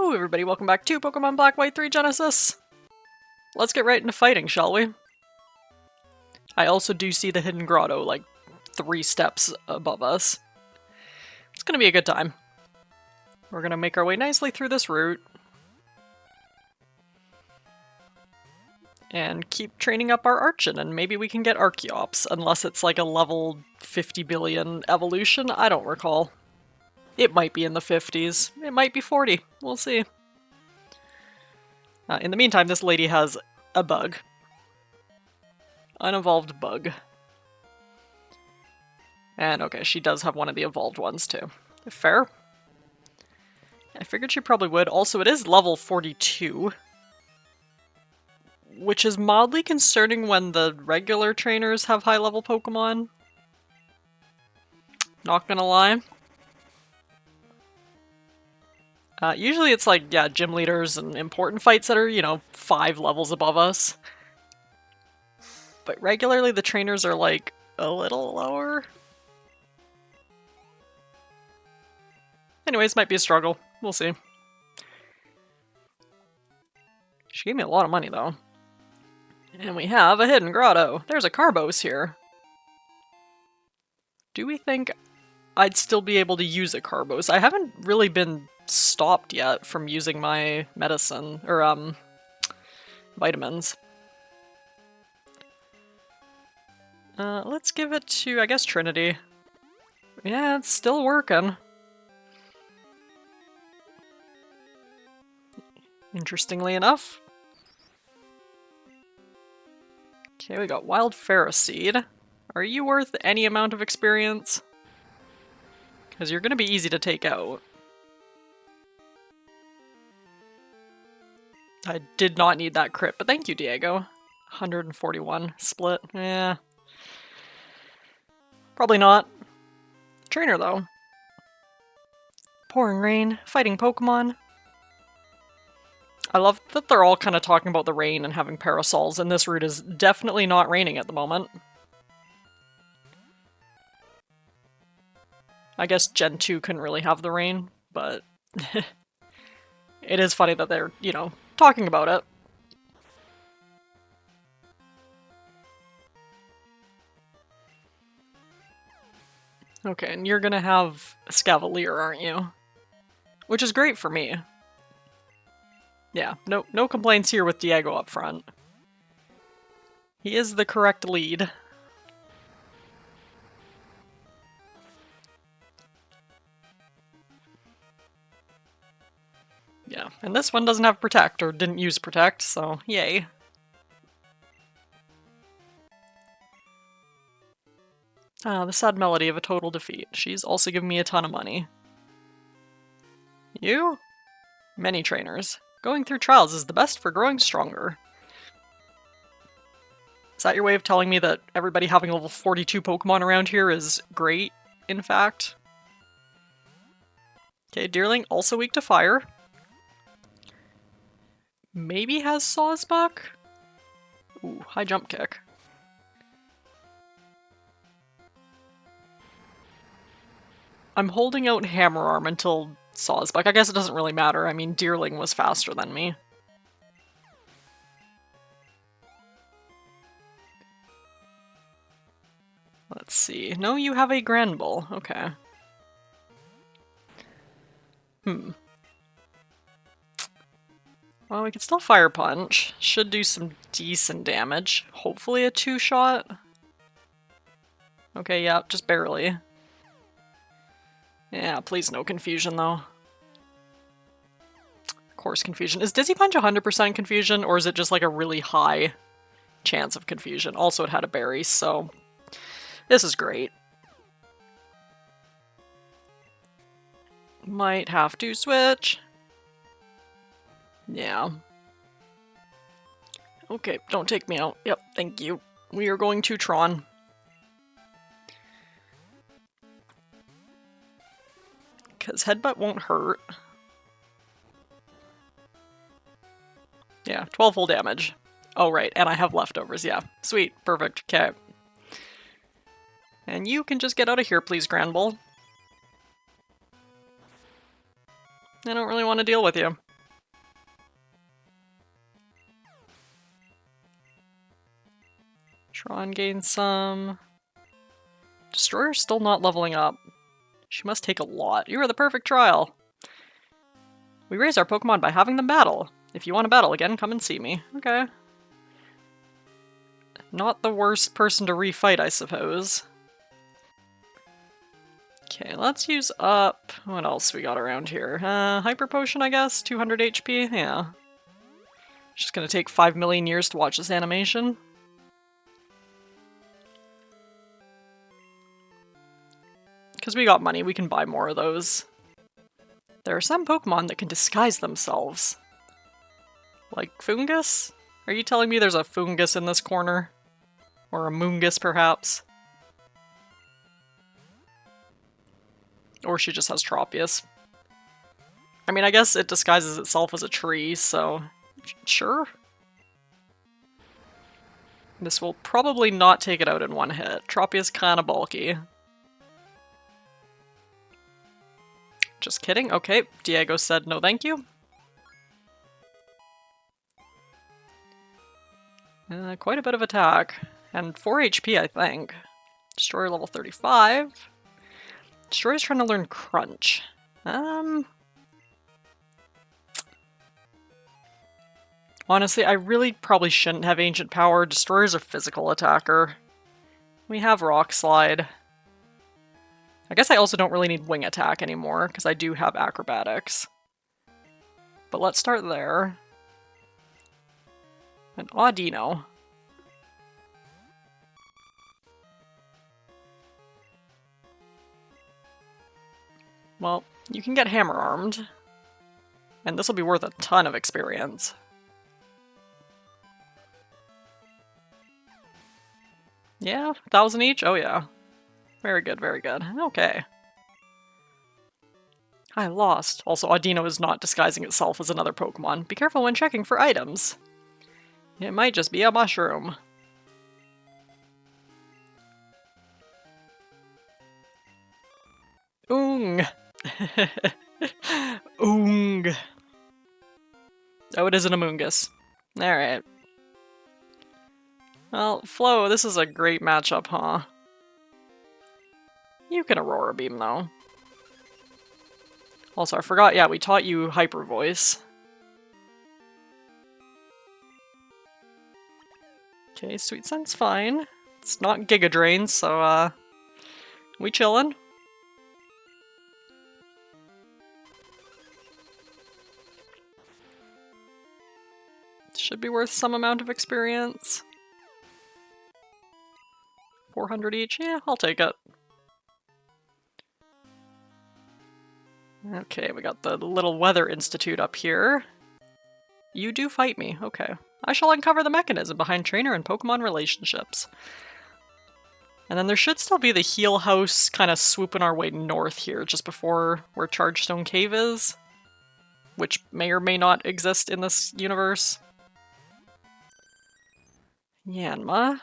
Hello everybody, welcome back to Pokemon Black, White 3 Genesis! Let's get right into fighting, shall we? I also do see the hidden grotto, like, 3 steps above us. It's gonna be a good time. We're gonna make our way nicely through this route. And keep training up our Archon, and maybe we can get Archeops, unless it's like a level 50 billion evolution, I don't recall. It might be in the 50s, it might be 40, we'll see. In the meantime, this lady has a bug. Unevolved bug. And okay, she does have one of the evolved ones too. Fair. I figured she probably would. Also, it is level 42. Which is mildly concerning when the regular trainers have high-level Pokemon. Not gonna lie. Usually it's like, yeah, gym leaders and important fights that are, you know, 5 levels above us. But regularly the trainers are like a little lower. Anyways, might be a struggle. We'll see. She gave me a lot of money though. And we have a hidden grotto. There's a Carbos here. Do we think I'd still be able to use a Carbos? I haven't really been stopped yet from using my medicine, or vitamins. Let's give it to, I guess, Trinity. Yeah, it's still working. Interestingly enough. Okay, we got Wild Ferroseed. Are you worth any amount of experience? Because you're going to be easy to take out. I did not need that crit, but thank you, Diego. 141 split. Yeah. Probably not. Trainer, though. Pouring rain, fighting Pokemon. I love that they're all kind of talking about the rain and having parasols, and this route is definitely not raining at the moment. I guess Gen 2 couldn't really have the rain, but it is funny that they're, you know, talking about it. Okay, and you're gonna have Scavalier, aren't you? Which is great for me. Yeah, no complaints here with Diego up front. He is the correct lead. Yeah, and this one doesn't have Protect, or didn't use Protect, so yay. Ah, the sad melody of a total defeat. She's also given me a ton of money. You? Many trainers. Going through trials is the best for growing stronger. Is that your way of telling me that everybody having level 42 Pokemon around here is great, in fact? Okay, Deerling, also weak to fire. Maybe has Sawsbuck? Ooh, high jump kick. I'm holding out Hammer Arm until Sawsbuck. I guess it doesn't really matter. I mean, Deerling was faster than me. Let's see. No, you have a Granbull. Okay. Well, we can still Fire Punch. Should do some decent damage. Hopefully a 2-shot. Okay, yeah, just barely. Yeah, please no confusion, though. Of course, confusion. Is Dizzy Punch 100% confusion, or is it just like a really high chance of confusion? Also, it had a berry, so this is great. Might have to switch. Yeah. Okay, don't take me out. Yep, thank you. We are going to Tron. Because Headbutt won't hurt. Yeah, 12 full damage. Oh, right, and I have leftovers, yeah. Sweet, perfect, okay. And you can just get out of here, please, Granbull. I don't really want to deal with you. Tron gains some. Destroyer's still not leveling up. She must take a lot. You are the perfect trial. We raise our Pokemon by having them battle. If you want to battle again, come and see me. Okay. Not the worst person to refight, I suppose. Okay, let's use up... What else we got around here? Hyper Potion, I guess? 200 HP? Yeah. Just gonna take 5 million years to watch this animation. Because we got money, we can buy more of those. There are some Pokemon that can disguise themselves. Like Fungus? Are you telling me there's a Fungus in this corner? Or a Moongus, perhaps? Or she just has Tropius. I mean, I guess it disguises itself as a tree, so... Sure. This will probably not take it out in one hit. Tropius kinda bulky. Just kidding. Okay, Diego said no thank you. Quite a bit of attack. And 4 HP, I think. Destroyer level 35. Destroyer's trying to learn Crunch. Honestly, I really probably shouldn't have Ancient Power. Destroyer's a physical attacker. We have Rock Slide. I guess I also don't really need Wing Attack anymore, because I do have Acrobatics. But let's start there. And Audino. Well, you can get Hammer-Armed. And this will be worth a ton of experience. Yeah, 1,000 each? Oh yeah. Very good, very good. Okay. I lost. Also, Audino is not disguising itself as another Pokemon. Be careful when checking for items. It might just be a mushroom. Oong! Oong! Oh, it is an Amoonguss. Alright. Well, Flo, this is a great matchup, huh? You can Aurora Beam, though. Also, I forgot, yeah, we taught you Hyper Voice. Okay, Sweet Scent's fine. It's not Giga Drain, so, we chillin'. Should be worth some amount of experience. 400 each? Yeah, I'll take it. Okay, we got the little Weather Institute up here. You do fight me, okay. I shall uncover the mechanism behind trainer and Pokemon relationships. And then there should still be the Heal House kind of swooping our way north here, just before where Chargestone Cave is. Which may or may not exist in this universe. Yanma.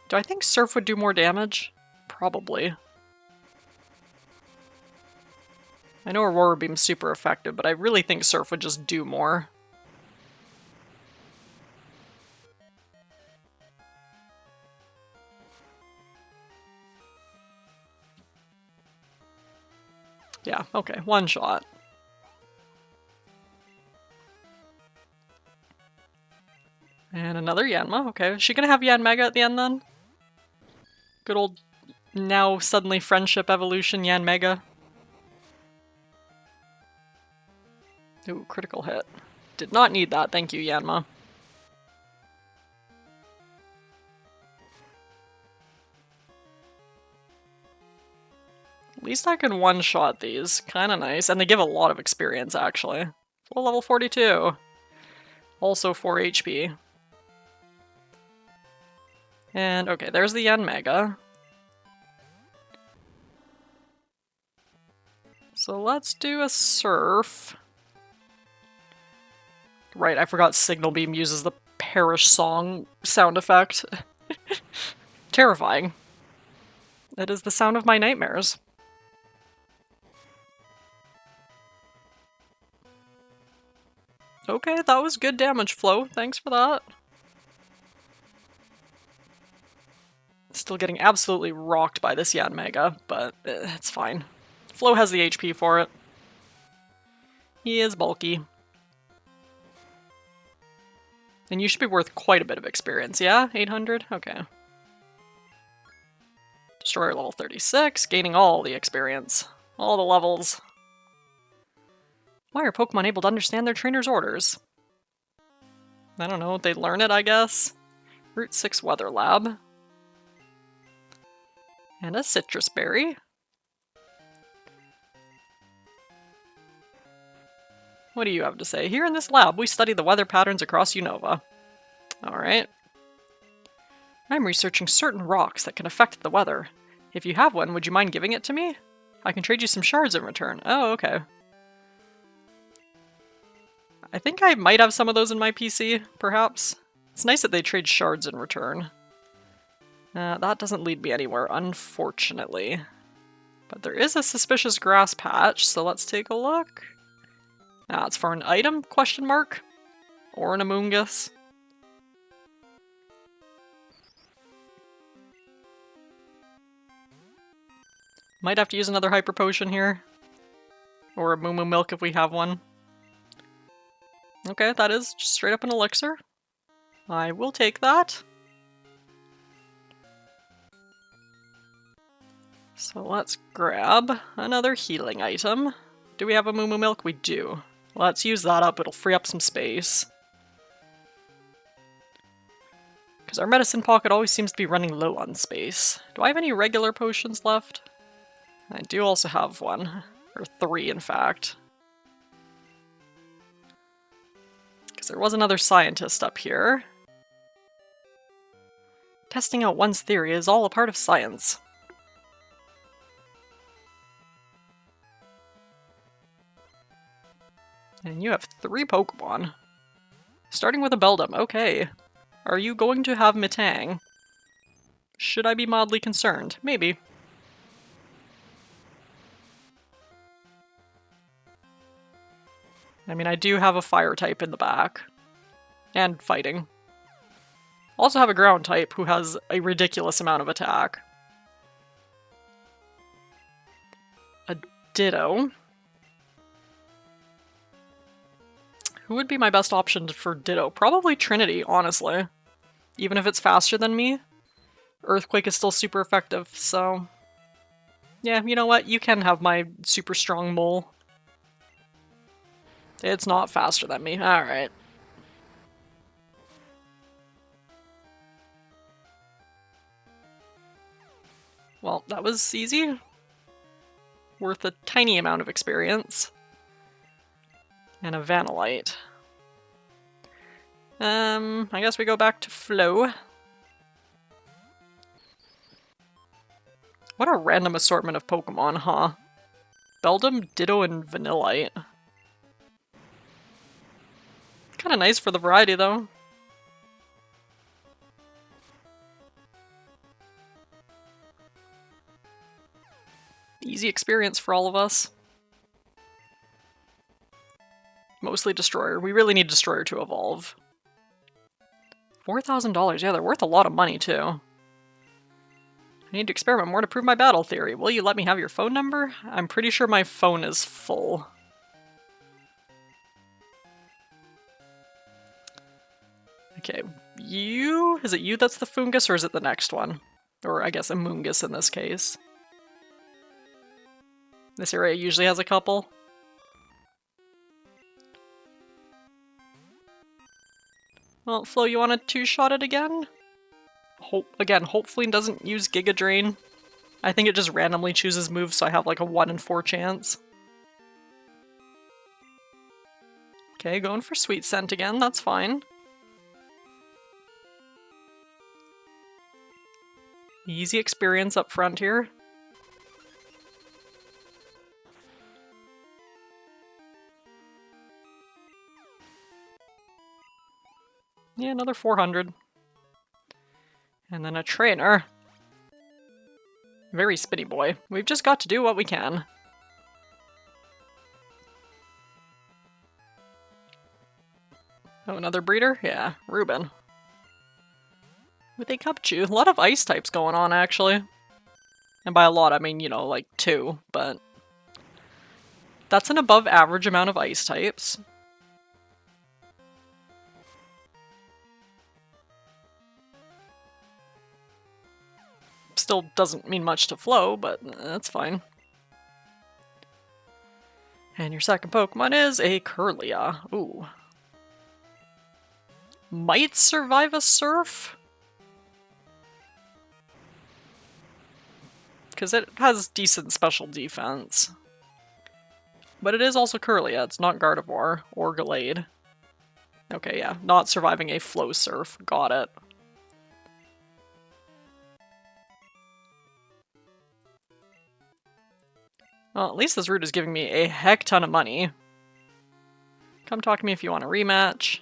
Do I think Surf would do more damage? Probably. I know Aurora Beam's super effective, but I really think Surf would just do more. Yeah, okay, one shot. And another Yanma, okay. Is she gonna have Yanmega at the end then? Good old, now suddenly friendship evolution Yanmega. Ooh, critical hit. Did not need that, thank you, Yanma. At least I can one-shot these. Kinda nice. And they give a lot of experience, actually. Full level 42. Also 4 HP. And, okay, there's the Yanmega. So let's do a Surf. Right, I forgot Signal Beam uses the Perish Song sound effect. Terrifying. It is the sound of my nightmares. Okay, that was good damage flow. Thanks for that. Still getting absolutely rocked by this Yanmega, but it's fine. Flo has the HP for it. He is bulky. And you should be worth quite a bit of experience, yeah? 800? Okay. Destroyer level 36, gaining all the experience. All the levels. Why are Pokemon able to understand their trainer's orders? I don't know, they learn it, I guess? Route 6 Weather Lab. And a citrus berry. What do you have to say? Here in this lab, we study the weather patterns across Unova. Alright. I'm researching certain rocks that can affect the weather. If you have one, would you mind giving it to me? I can trade you some shards in return. Oh, okay. I think I might have some of those in my PC, perhaps. It's nice that they trade shards in return. That doesn't lead me anywhere, unfortunately. But there is a suspicious grass patch, so let's take a look. It's for an item, question mark? Or an Amoonguss? Might have to use another Hyper Potion here. Or a Moo Moo Milk if we have one. Okay, that is just straight up an elixir. I will take that. So let's grab another healing item. Do we have a Moo Moo Milk? We do. Let's use that up, it'll free up some space. Because our medicine pocket always seems to be running low on space. Do I have any regular potions left? I do also have one. Or 3, in fact. Because there was another scientist up here. Testing out one's theory is all a part of science. And you have 3 Pokemon. Starting with a Beldum, okay. Are you going to have Metang? Should I be mildly concerned? Maybe. I mean, I do have a Fire type in the back. And fighting. Also have a Ground type who has a ridiculous amount of attack. A Ditto. Who would be my best option for Ditto? Probably Trinity, honestly. Even if it's faster than me. Earthquake is still super effective, so... yeah, you know what? You can have my super strong mole. It's not faster than me. Alright. Well, that was easy. Worth a tiny amount of experience. And a Vanillite. I guess we go back to Flo. What a random assortment of Pokemon, huh? Beldum, Ditto, and Vanillite. Kinda nice for the variety, though. Easy experience for all of us. Mostly Destroyer. We really need Destroyer to evolve. $4,000. Yeah, they're worth a lot of money, too. I need to experiment more to prove my battle theory. Will you let me have your phone number? I'm pretty sure my phone is full. Okay, you... is it you that's the Fungus, or is it the next one? Or, I guess, Amoonguss in this case. This area usually has a couple. Well, Flo, you want to two-shot it again? Again, hopefully it doesn't use Giga Drain. I think it just randomly chooses moves, so I have like a 1 in 4 chance. Okay, going for Sweet Scent again, that's fine. Easy experience up front here. Yeah, another 400. And then a trainer. Very spinny boy. We've just got to do what we can. Oh, another breeder? Yeah, Ruben. with a Cubchoo. A lot of ice types going on, actually. And by a lot, I mean, you know, like 2, but that's an above average amount of ice types. Still doesn't mean much to flow, but that's fine. And your second Pokemon is a Kirlia. Ooh. Might survive a Surf? Because it has decent special defense. But it is also Kirlia, it's not Gardevoir or Gallade. Okay, yeah, not surviving a Flow Surf. Got it. Well, at least this route is giving me a heck ton of money. Come talk to me if you want a rematch.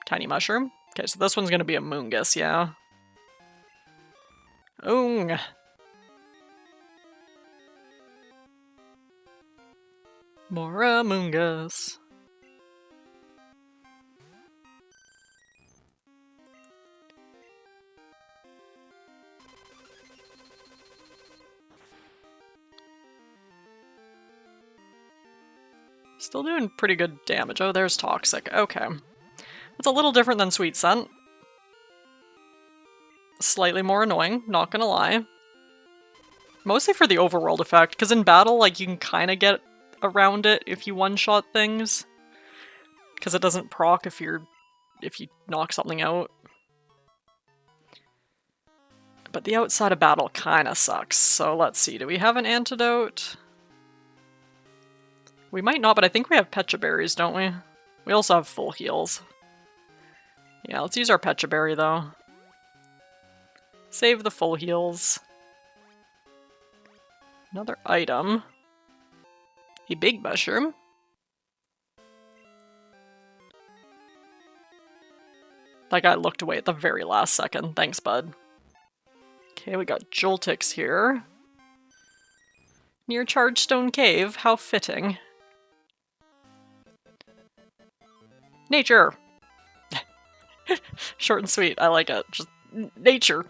Tiny Mushroom. Okay, so this one's gonna be a Moongus, yeah. Oong. More Moongus. Still doing pretty good damage. Oh, there's Toxic. Okay. It's a little different than Sweet Scent. Slightly more annoying, not gonna lie. Mostly for the overworld effect, because in battle, like, you can kind of get around it if you one-shot things. Because it doesn't proc if you knock something out. But the outside of battle kind of sucks, so let's see. Do we have an antidote? We might not, but I think we have Pecha Berries, don't we? We also have full heals. Yeah, let's use our Pecha Berry, though. Save the full heals. Another item. A big mushroom. That guy looked away at the very last second. Thanks, bud. Okay, we got Joltix here. Near Chargestone Cave. How fitting. Nature! Short and sweet. I like it. Just nature.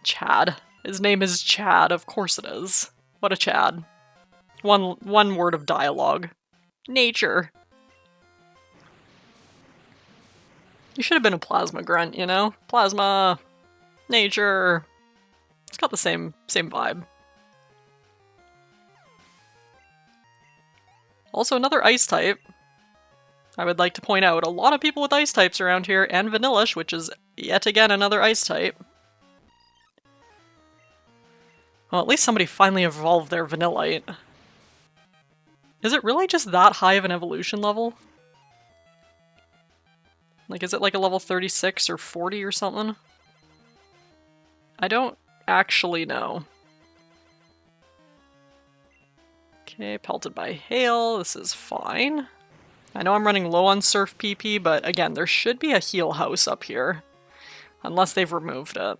Chad. His name is Chad. Of course it is. What a Chad. One word of dialogue. Nature. You should have been a Plasma Grunt, you know? Plasma. Nature. It's got the same vibe. Also another ice type. I would like to point out a lot of people with ice types around here, and Vanillish, which is yet again another ice type. Well, at least somebody finally evolved their Vanillite. Is it really just that high of an evolution level? Like, is it like a level 36 or 40 or something? I don't actually know. Okay, pelted by hail. This is fine. I know I'm running low on Surf PP, but again, there should be a heal house up here. Unless they've removed it.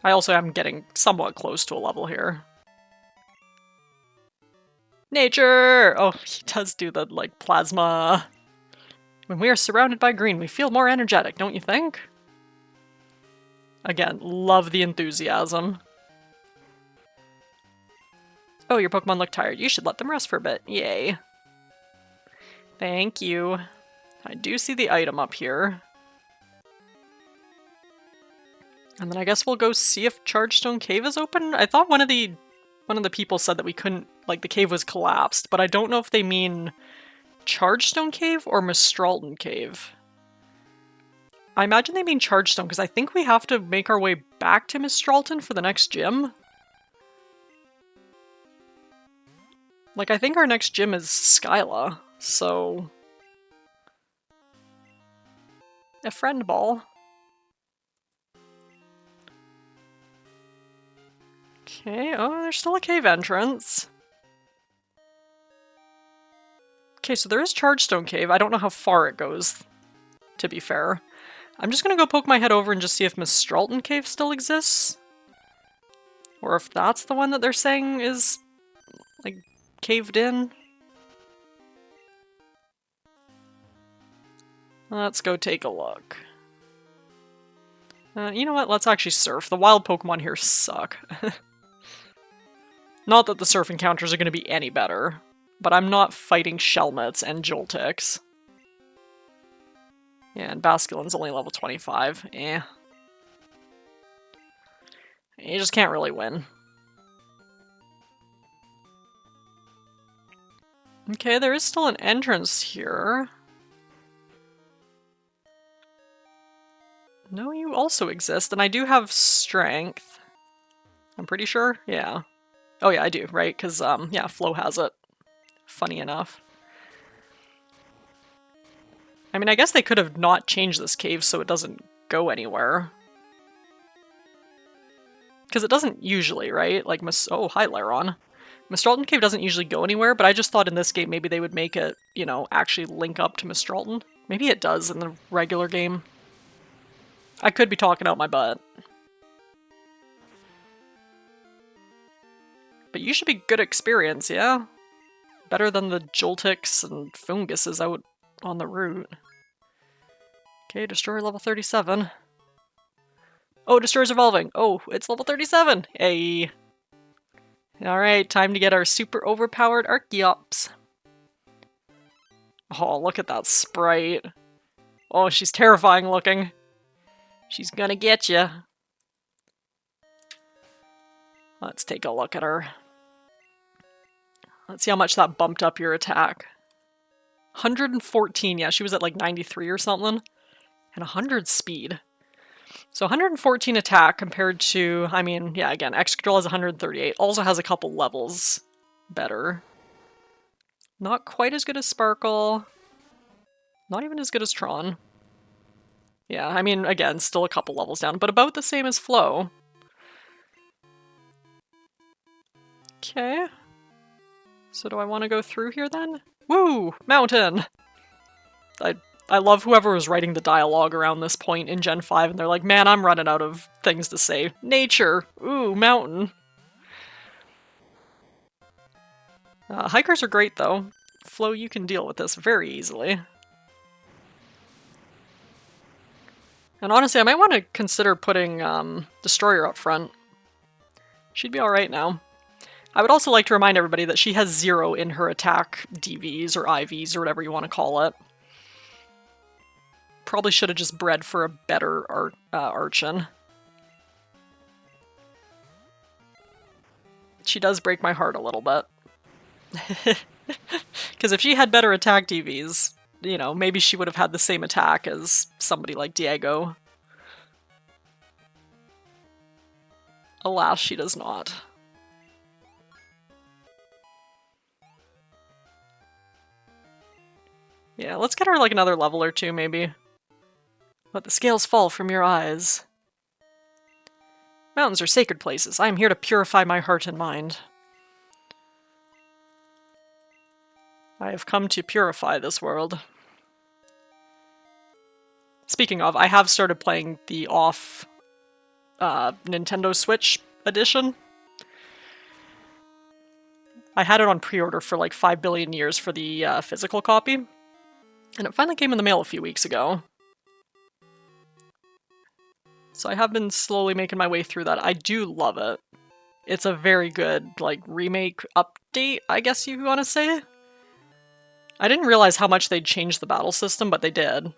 I also am getting somewhat close to a level here. Nature! Oh, he does do the, like, plasma. When we are surrounded by green, we feel more energetic, don't you think? Again, love the enthusiasm. Oh, your Pokemon look tired. You should let them rest for a bit. Yay. Thank you. I do see the item up here. And then I guess we'll go see if Chargestone Cave is open. I thought one of the people said that we couldn't, like, the cave was collapsed, but I don't know if they mean Chargestone Cave or Mistralton Cave. I imagine they mean Chargestone, because I think we have to make our way back to Mistralton for the next gym. Like, I think our next gym is Skyla, so... A friend ball. Okay, oh, there's still a cave entrance. Okay, so there is Chargestone Cave. I don't know how far it goes, to be fair. I'm just gonna go poke my head over and just see if Mistralton Cave still exists. Or if that's the one that they're saying is, like, caved in. Let's go take a look. You know what? Let's actually surf. The wild Pokemon here suck. Not that the surf encounters are going to be any better, but I'm not fighting Shelmets and Joltix. Yeah, and Basculin's only level 25. Eh. You just can't really win. Okay, there is still an entrance here. No, you also exist, and I do have strength. I'm pretty sure? Yeah. Oh yeah, I do, right? Because, yeah, Flo has it. Funny enough. I mean, I guess they could have not changed this cave so it doesn't go anywhere. Because it doesn't usually, right? Like, oh, hi, Laron. Mistralton Cave doesn't usually go anywhere, but I just thought in this game maybe they would make it, you know, actually link up to Mistralton. Maybe it does in the regular game. I could be talking out my butt. But you should be good experience, yeah? Better than the Joltix and Funguses out on the route. Okay, Destroyer level 37. Oh, Destroyer's evolving! Oh, it's level 37! Hey! Alright, time to get our super overpowered Archeops. Oh, look at that sprite. Oh, she's terrifying looking. She's gonna get you. Let's take a look at her. Let's see how much that bumped up your attack. 114, yeah, she was at like 93 or something. And 100 speed. So 114 attack compared to, I mean, yeah, again, Excadrill has 138. Also has a couple levels better. Not quite as good as Sparkle. Not even as good as Tron. Yeah, I mean, again, still a couple levels down, but about the same as Flo. Okay. So do I want to go through here then? Woo! Mountain! I love whoever was writing the dialogue around this point in Gen 5, and they're like, man, I'm running out of things to say. Nature! Ooh, mountain! Hikers are great, though. Flo, you can deal with this very easily. And honestly, I might want to consider putting Destroyer up front. She'd be alright now. I would also like to remind everybody that she has 0 in her attack DVs or IVs or whatever you want to call it. Probably should have just bred for a better Archon. She does break my heart a little bit. Because if she had better attack DVs, you know, maybe she would have had the same attack as somebody like Diego. Alas, she does not. Yeah, let's get her like another level or two, maybe. Let the scales fall from your eyes. Mountains are sacred places. I am here to purify my heart and mind. I have come to purify this world. Speaking of, I have started playing the off Nintendo Switch edition. I had it on pre-order for like 5 billion years for the physical copy. And it finally came in the mail a few weeks ago. So I have been slowly making my way through that. I do love it. It's a very good, like, remake update, I guess you want to say. I didn't realize how much they'd changed the battle system, but they did.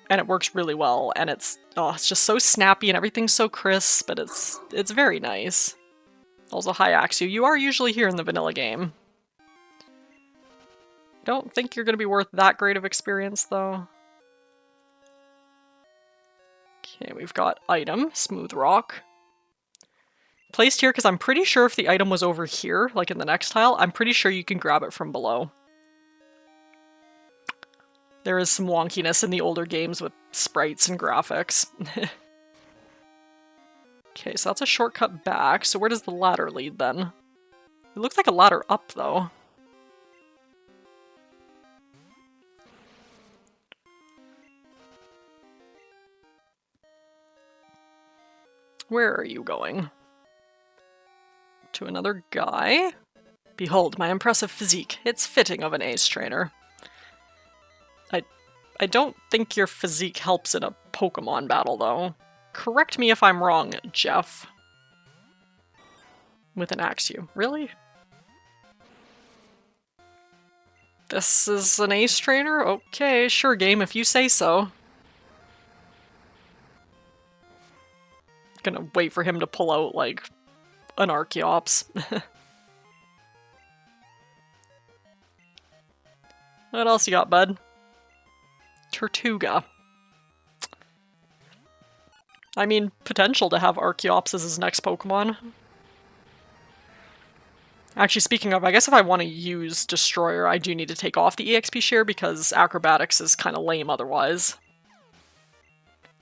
And it works really well, and it's just so snappy and everything's so crisp, but it's very nice. Also, hi Axu, you are usually here in the vanilla game. I don't think you're going to be worth that great of experience, though. Okay, we've got item, Smooth Rock. Placed here because I'm pretty sure if the item was over here, like in the next tile, I'm pretty sure you can grab it from below. There is some wonkiness in the older games with sprites and graphics. Okay, so that's a shortcut back, so where does the ladder lead then? It looks like a ladder up, though. Where are you going? To another guy? Behold, my impressive physique. It's fitting of an ace trainer. I don't think your physique helps in a Pokemon battle, though. Correct me if I'm wrong, Jeff. With an Axew. Really? This is an ace trainer? Okay, sure game, if you say so. Gonna wait for him to pull out, like, an Archeops. What else you got, bud? Tortuga. I mean, potential to have Archeops as his next Pokemon. Actually, speaking of, I guess if I want to use Destroyer, I do need to take off the EXP share because Acrobatics is kind of lame otherwise.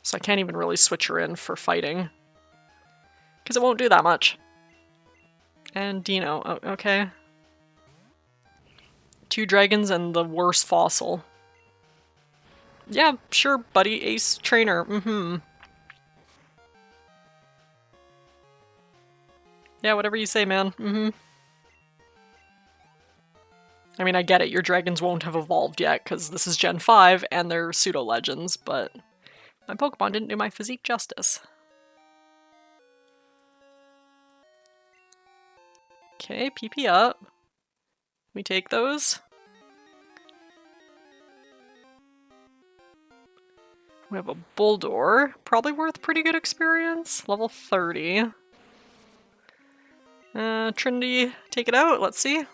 So I can't even really switch her in for fighting. Because it won't do that much. And Dino, oh, okay. 2 dragons and the worst fossil. Yeah, sure, buddy, ace trainer, Yeah, whatever you say, man, I mean, I get it, your dragons won't have evolved yet, because this is Gen 5, and they're pseudo-legends, but my Pokemon didn't do my physique justice. Okay, PP up. We take those. We have a Bulldor, probably worth pretty good experience. Level 30. Trinity, take it out, let's see.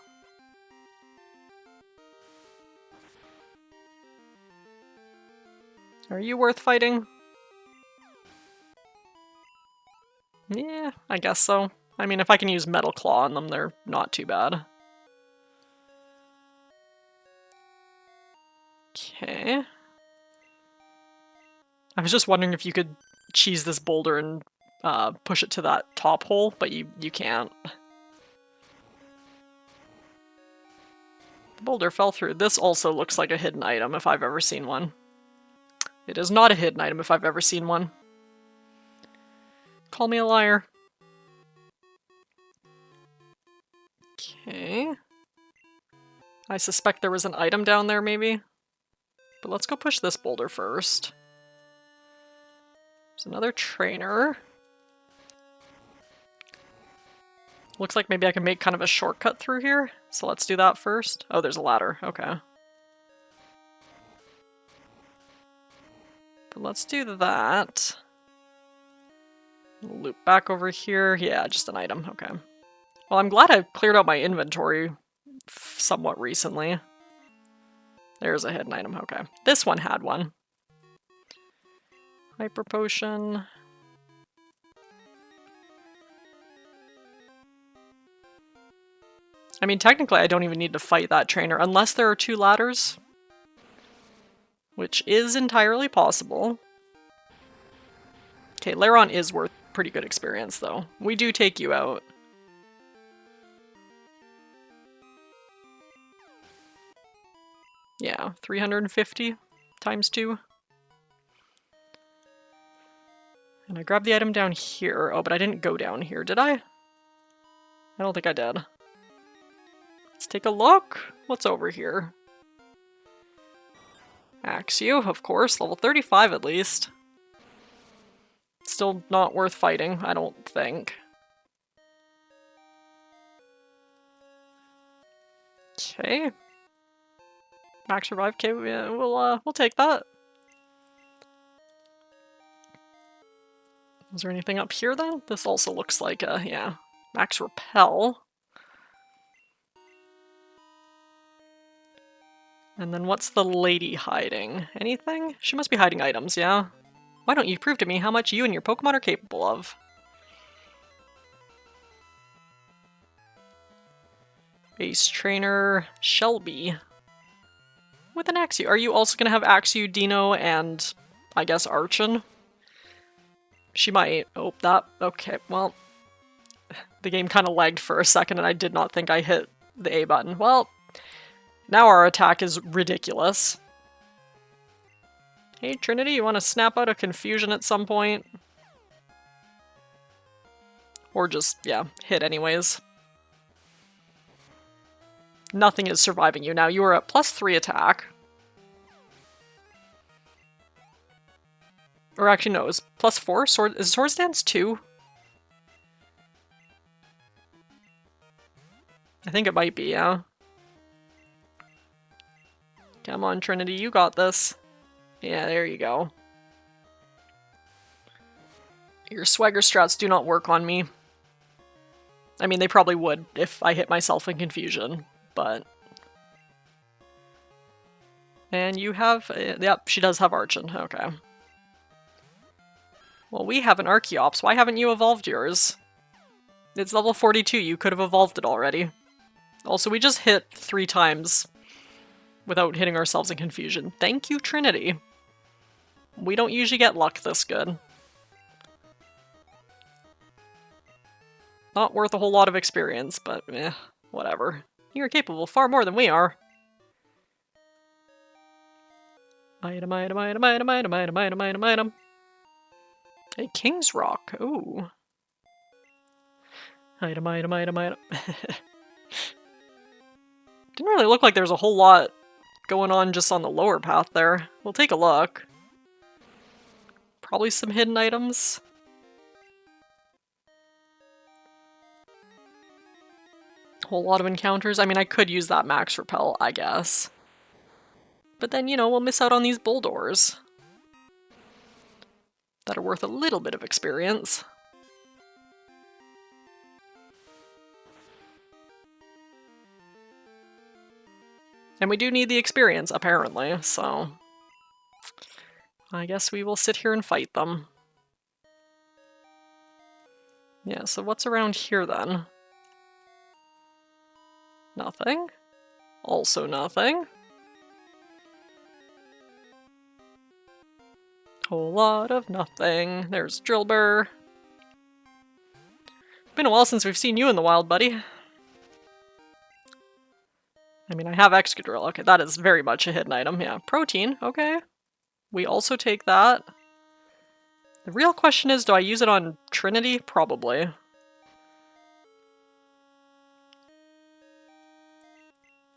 Are you worth fighting? Yeah, I guess so. I mean, if I can use Metal Claw on them, they're not too bad. Okay. I was just wondering if you could cheese this boulder and push it to that top hole, but you can't. The boulder fell through. This also looks like a hidden item if I've ever seen one. It is not a hidden item if I've ever seen one. Call me a liar. Okay. I suspect there was an item down there, maybe? But let's go push this boulder first. There's another trainer. Looks like maybe I can make kind of a shortcut through here. So let's do that first. Oh, there's a ladder. Okay. But let's do that. Loop back over here. Yeah, just an item. Okay. Well, I'm glad I cleared out my inventory somewhat recently. There's a hidden item. Okay. This one had one. Hyper Potion. I mean, technically I don't even need to fight that trainer unless there are 2 ladders. Which is entirely possible. Okay, Lairon is worth pretty good experience, though. We do take you out. Yeah, 350 times 2. And I grabbed the item down here. Oh, but I didn't go down here, did I? I don't think I did. Let's take a look. What's over here? Axew, of course. Level 35 at least. Still not worth fighting, I don't think. Okay. Max revive. Okay, we'll take that. Is there anything up here then? This also looks like a, yeah, max repel. And then what's the lady hiding? Anything? She must be hiding items, yeah? Why don't you prove to me how much you and your Pokemon are capable of? Base trainer Shelby. With an Axew. Are you also gonna have Axew, Dino, and I guess Archon? She might. Oh, that. Okay, well. The game kind of lagged for a second and I did not think I hit the A button. Well, now our attack is ridiculous. Hey, Trinity, you want to snap out of confusion at some point? Or just, yeah, hit anyways. Nothing is surviving you now. You are at +3 attack. Or actually, no, it's +4. Is Sword Stance 2? I think it might be, yeah. Come on, Trinity, you got this. Yeah, there you go. Your swagger strats do not work on me. I mean, they probably would if I hit myself in confusion, but... And you have... yep, she does have Archon, okay. Well, we have an Archeops. Why haven't you evolved yours? It's level 42, you could have evolved it already. Also, we just hit 3 times without hitting ourselves in confusion. Thank you, Trinity. We don't usually get luck this good. Not worth a whole lot of experience, but eh, whatever. You're capable of far more than we are. Item, item, item, item, item, item, item, item, item. A King's Rock, ooh. Item, item, item, item. Didn't really look like there was a whole lot going on just on the lower path there. We'll take a look. Probably some hidden items. Whole lot of encounters. I mean, I could use that max repel, I guess. But then, you know, we'll miss out on these bull doors that are worth a little bit of experience. And we do need the experience, apparently, so... I guess we will sit here and fight them. Yeah, so what's around here then? Nothing. Also nothing. Whole lot of nothing. There's Drillbur. Been a while since we've seen you in the wild, buddy. I mean, I have Excadrill. Okay, that is very much a hidden item. Yeah, protein. Okay. We also take that. The real question is, do I use it on Trinity? Probably.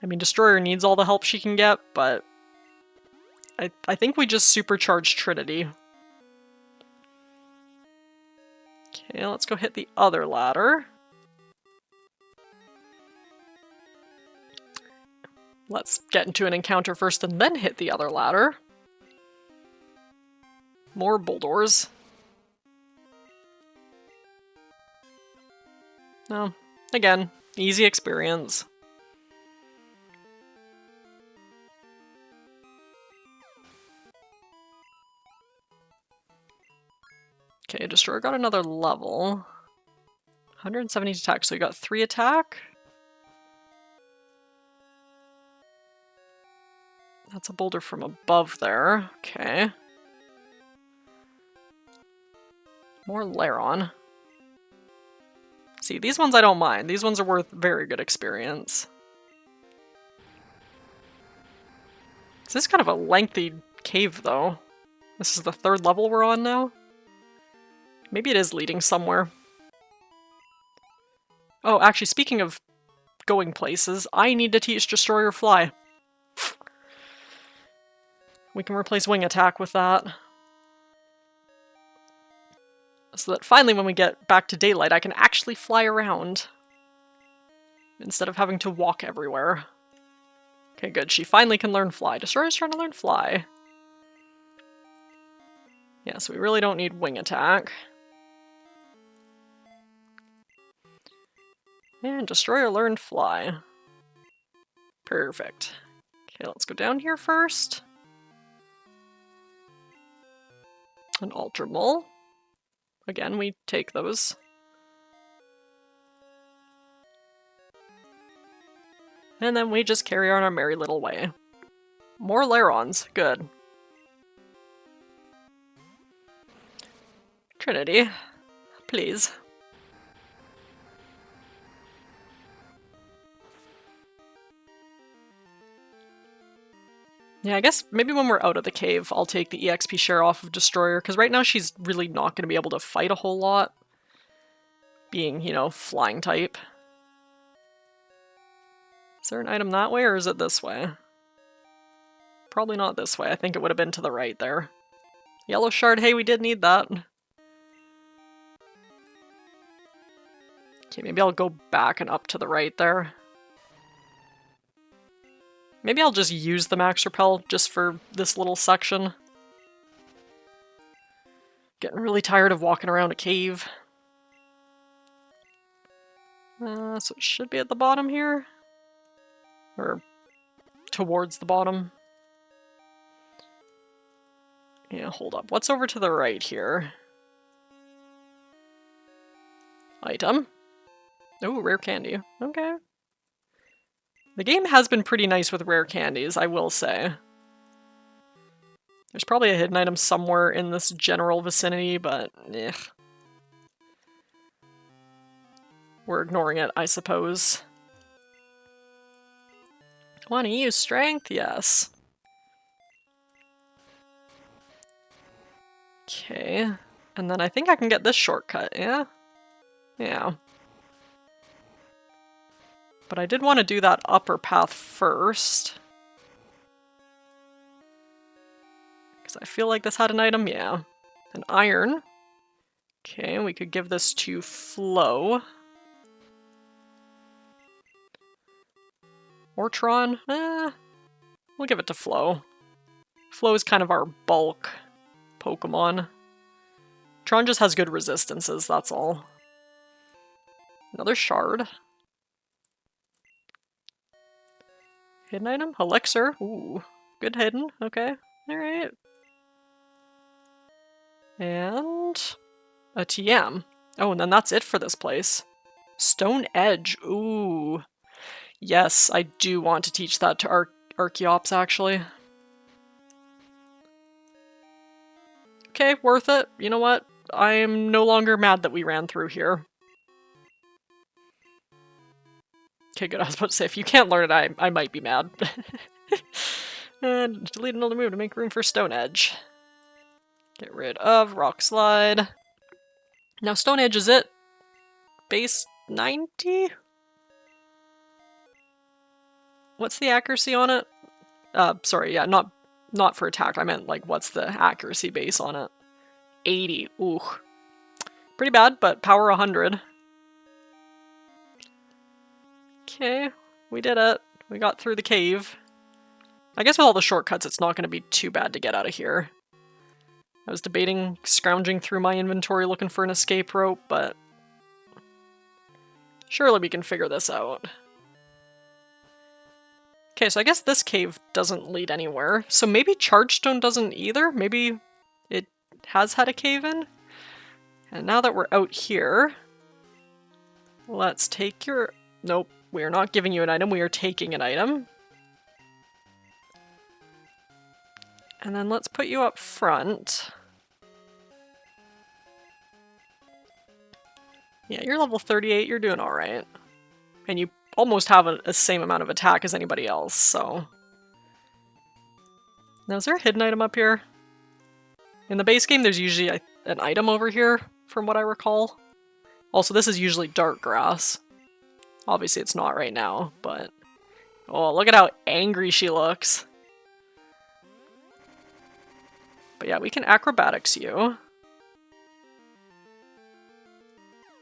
I mean, Destroyer needs all the help she can get, but... I think we just supercharge Trinity. Okay, let's go hit the other ladder. Let's get into an encounter first and then hit the other ladder. More Bulldors. No, again, easy experience. Okay, Destroyer got another level. 170 attack, so we got 3 attack. That's a boulder from above there. Okay. More Laron. See, these ones I don't mind. These ones are worth very good experience. This is kind of a lengthy cave, though. This is the 3rd level we're on now. Maybe it is leading somewhere. Oh, actually, speaking of going places, I need to teach Destroyer Fly. We can replace Wing Attack with that. So that finally when we get back to daylight, I can actually fly around. Instead of having to walk everywhere. Okay, good. She finally can learn Fly. Destroyer's trying to learn Fly. Yeah, so we really don't need Wing Attack. And Destroyer learned Fly. Perfect. Okay, let's go down here first. An Ultra Mole. Again, we take those. And then we just carry on our merry little way. More Larons. Good. Trinity, please. Yeah, I guess maybe when we're out of the cave, I'll take the EXP share off of Destroyer, because right now she's really not going to be able to fight a whole lot. Being, you know, flying type. Is there an item that way, or is it this way? Probably not this way. I think it would have been to the right there. Yellow shard, hey, we did need that. Okay, maybe I'll go back and up to the right there. Maybe I'll just use the max repel just for this little section. Getting really tired of walking around a cave. So it should be at the bottom here. Or towards the bottom. Yeah, hold up. What's over to the right here? Item. Oh, rare candy. Okay. The game has been pretty nice with rare candies, I will say. There's probably a hidden item somewhere in this general vicinity, but eh. We're ignoring it, I suppose. Want to use strength? Yes. Okay. And then I think I can get this shortcut, yeah? Yeah. But I did want to do that upper path first. Because I feel like this had an item, yeah. An iron. Okay, we could give this to Flo. Or Tron. We'll give it to Flo. Flo is kind of our bulk Pokemon. Tron just has good resistances, that's all. Another shard. Hidden item? Elixir. Ooh, good hidden. Okay, alright. And a TM. Oh, and then that's it for this place. Stone Edge. Ooh. Yes, I do want to teach that to Archeops, actually. Okay, worth it. You know what? I'm no longer mad that we ran through here. Okay, good. I was about to say, if you can't learn it, I might be mad. And delete another move to make room for Stone Edge. Get rid of Rock Slide. Now Stone Edge is it? Base 90? What's the accuracy on it? Sorry, yeah, not for attack. I meant, like, what's the accuracy base on it? 80. Ooh. Pretty bad, but power 100. Okay, we did it. We got through the cave. I guess with all the shortcuts, it's not going to be too bad to get out of here. I was debating scrounging through my inventory looking for an escape rope, but surely we can figure this out. Okay, so I guess this cave doesn't lead anywhere. So maybe Chargestone doesn't either? Maybe it has had a cave in? And now that we're out here, let's take your... Nope, we are not giving you an item, we are taking an item. And then let's put you up front. Yeah, you're level 38, you're doing alright. And you almost have a same amount of attack as anybody else, so... Now, is there a hidden item up here? In the base game, there's usually an item over here, from what I recall. Also, this is usually dark grass. Obviously, it's not right now, but... Oh, look at how angry she looks. But yeah, we can acrobatics you.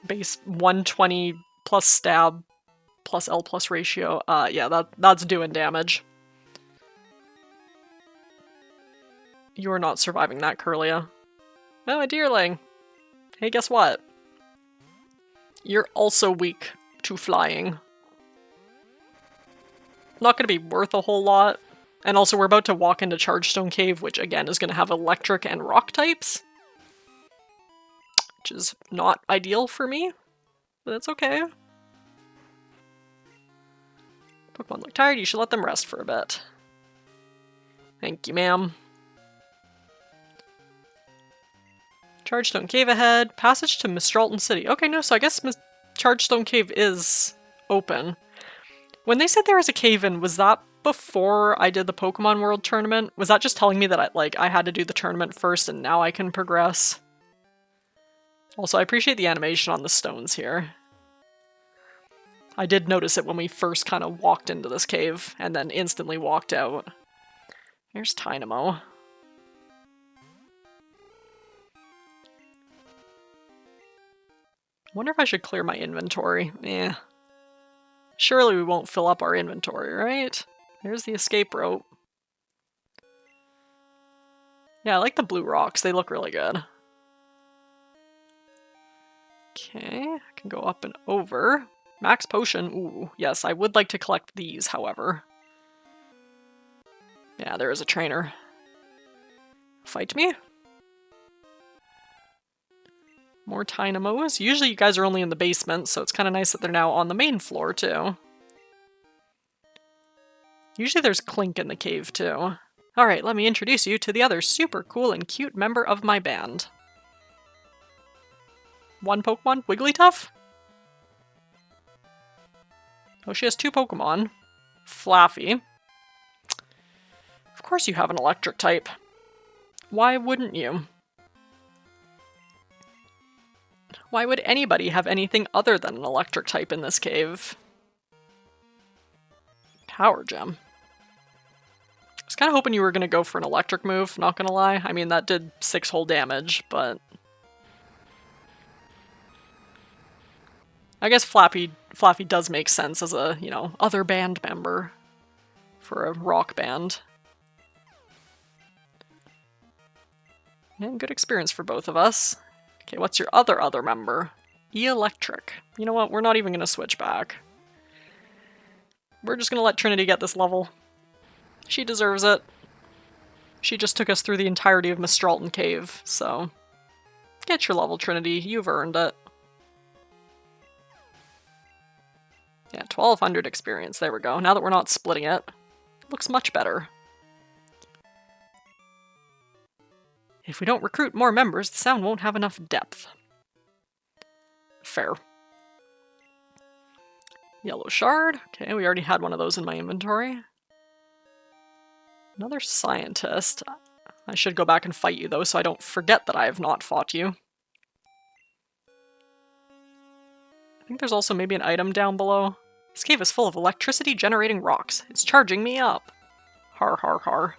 Base 120 plus stab plus L plus ratio. Yeah, that's doing damage. You are not surviving that, Curlia. Oh, a deerling. Hey, guess what? You're also weak to flying. Not going to be worth a whole lot. And also, we're about to walk into Chargestone Cave, which again is going to have electric and rock types. Which is not ideal for me, but that's okay. Pokemon look tired, you should let them rest for a bit. Thank you, ma'am. Chargestone Cave ahead. Passage to Mistralton City. Okay, no, so I guess Chargestone Cave is open. When they said there was a cave in, was that before I did the Pokemon World Tournament? Was that just telling me that I had to do the tournament first and now I can progress? Also, I appreciate the animation on the stones here. I did notice it when we first kind of walked into this cave and then instantly walked out. Here's Tynamo. Wonder if I should clear my inventory. Eh. Surely we won't fill up our inventory, right? There's the escape rope. Yeah, I like the blue rocks. They look really good. Okay, I can go up and over. Max potion. Ooh, yes, I would like to collect these, however. Yeah, there is a trainer. Fight me? More dynamos. Usually you guys are only in the basement, so it's kind of nice that they're now on the main floor, too. Usually there's Clink in the cave, too. Alright, let me introduce you to the other super cool and cute member of my band. One Pokemon? Wigglytuff? Oh, she has two Pokemon. Flaffy. Of course you have an electric type. Why wouldn't you? Why would anybody have anything other than an electric type in this cave? Power Gem. I was kind of hoping you were going to go for an electric move, not going to lie. I mean, that did 6 whole damage, but... I guess Flappy does make sense as a, you know, other band member for a rock band. And good experience for both of us. Okay, what's your other member? E-Electric. You know what? We're not even going to switch back. We're just going to let Trinity get this level. She deserves it. She just took us through the entirety of Mistralton Cave, so... Get your level, Trinity. You've earned it. Yeah, 1200 experience. There we go. Now that we're not splitting it, looks much better. If we don't recruit more members, the sound won't have enough depth. Fair. Yellow shard. Okay, we already had one of those in my inventory. Another scientist. I should go back and fight you, though, so I don't forget that I have not fought you. I think there's also maybe an item down below. This cave is full of electricity-generating rocks. It's charging me up. Har har har.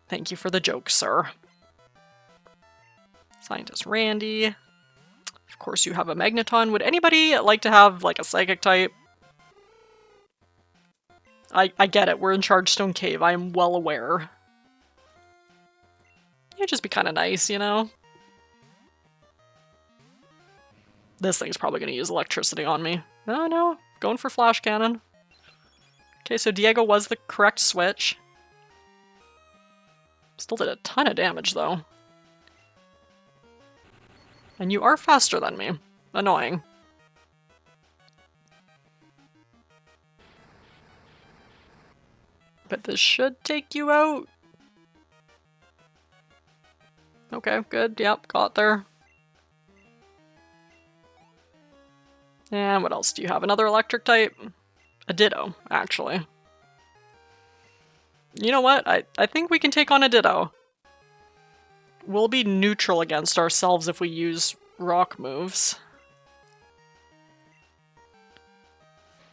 Thank you for the joke, sir. Scientist Randy. Of course you have a Magneton. Would anybody like to have, like, a Psychic type? I get it, we're in Chargestone Cave, I am well aware. It'd just be kind of nice, you know? This thing's probably going to use electricity on me. Oh no, going for Flash Cannon. Okay, so Diego was the correct switch. Still did a ton of damage, though. And you are faster than me. Annoying. But this should take you out. Okay, good. Yep, got there. And what else do you have? Another electric type? A Ditto, actually. You know what? I think we can take on a Ditto. We'll be neutral against ourselves if we use rock moves.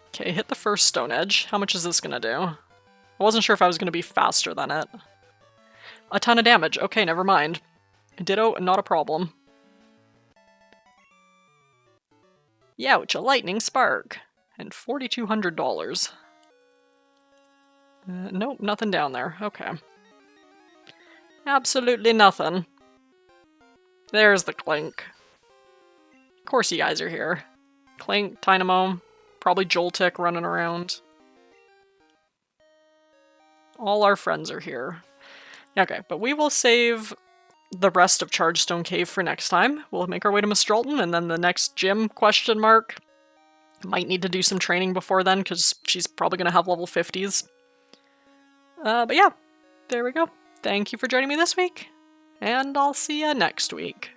Okay, hit the first Stone Edge. How much is this gonna do? I wasn't sure if I was gonna be faster than it. A ton of damage. Okay, never mind. Ditto, not a problem. Youch, a lightning spark. And $4,200. Nope, nothing down there. Okay. Absolutely nothing. There's the Clink. Of course you guys are here. Clink, Dynamo, probably Joltik running around. All our friends are here. Okay, but we will save the rest of Chargestone Cave for next time. We'll make our way to Mistralton, and then the next gym, question mark. Might need to do some training before then, because she's probably going to have level 50s. But yeah, there we go. Thank you for joining me this week, and I'll see ya next week.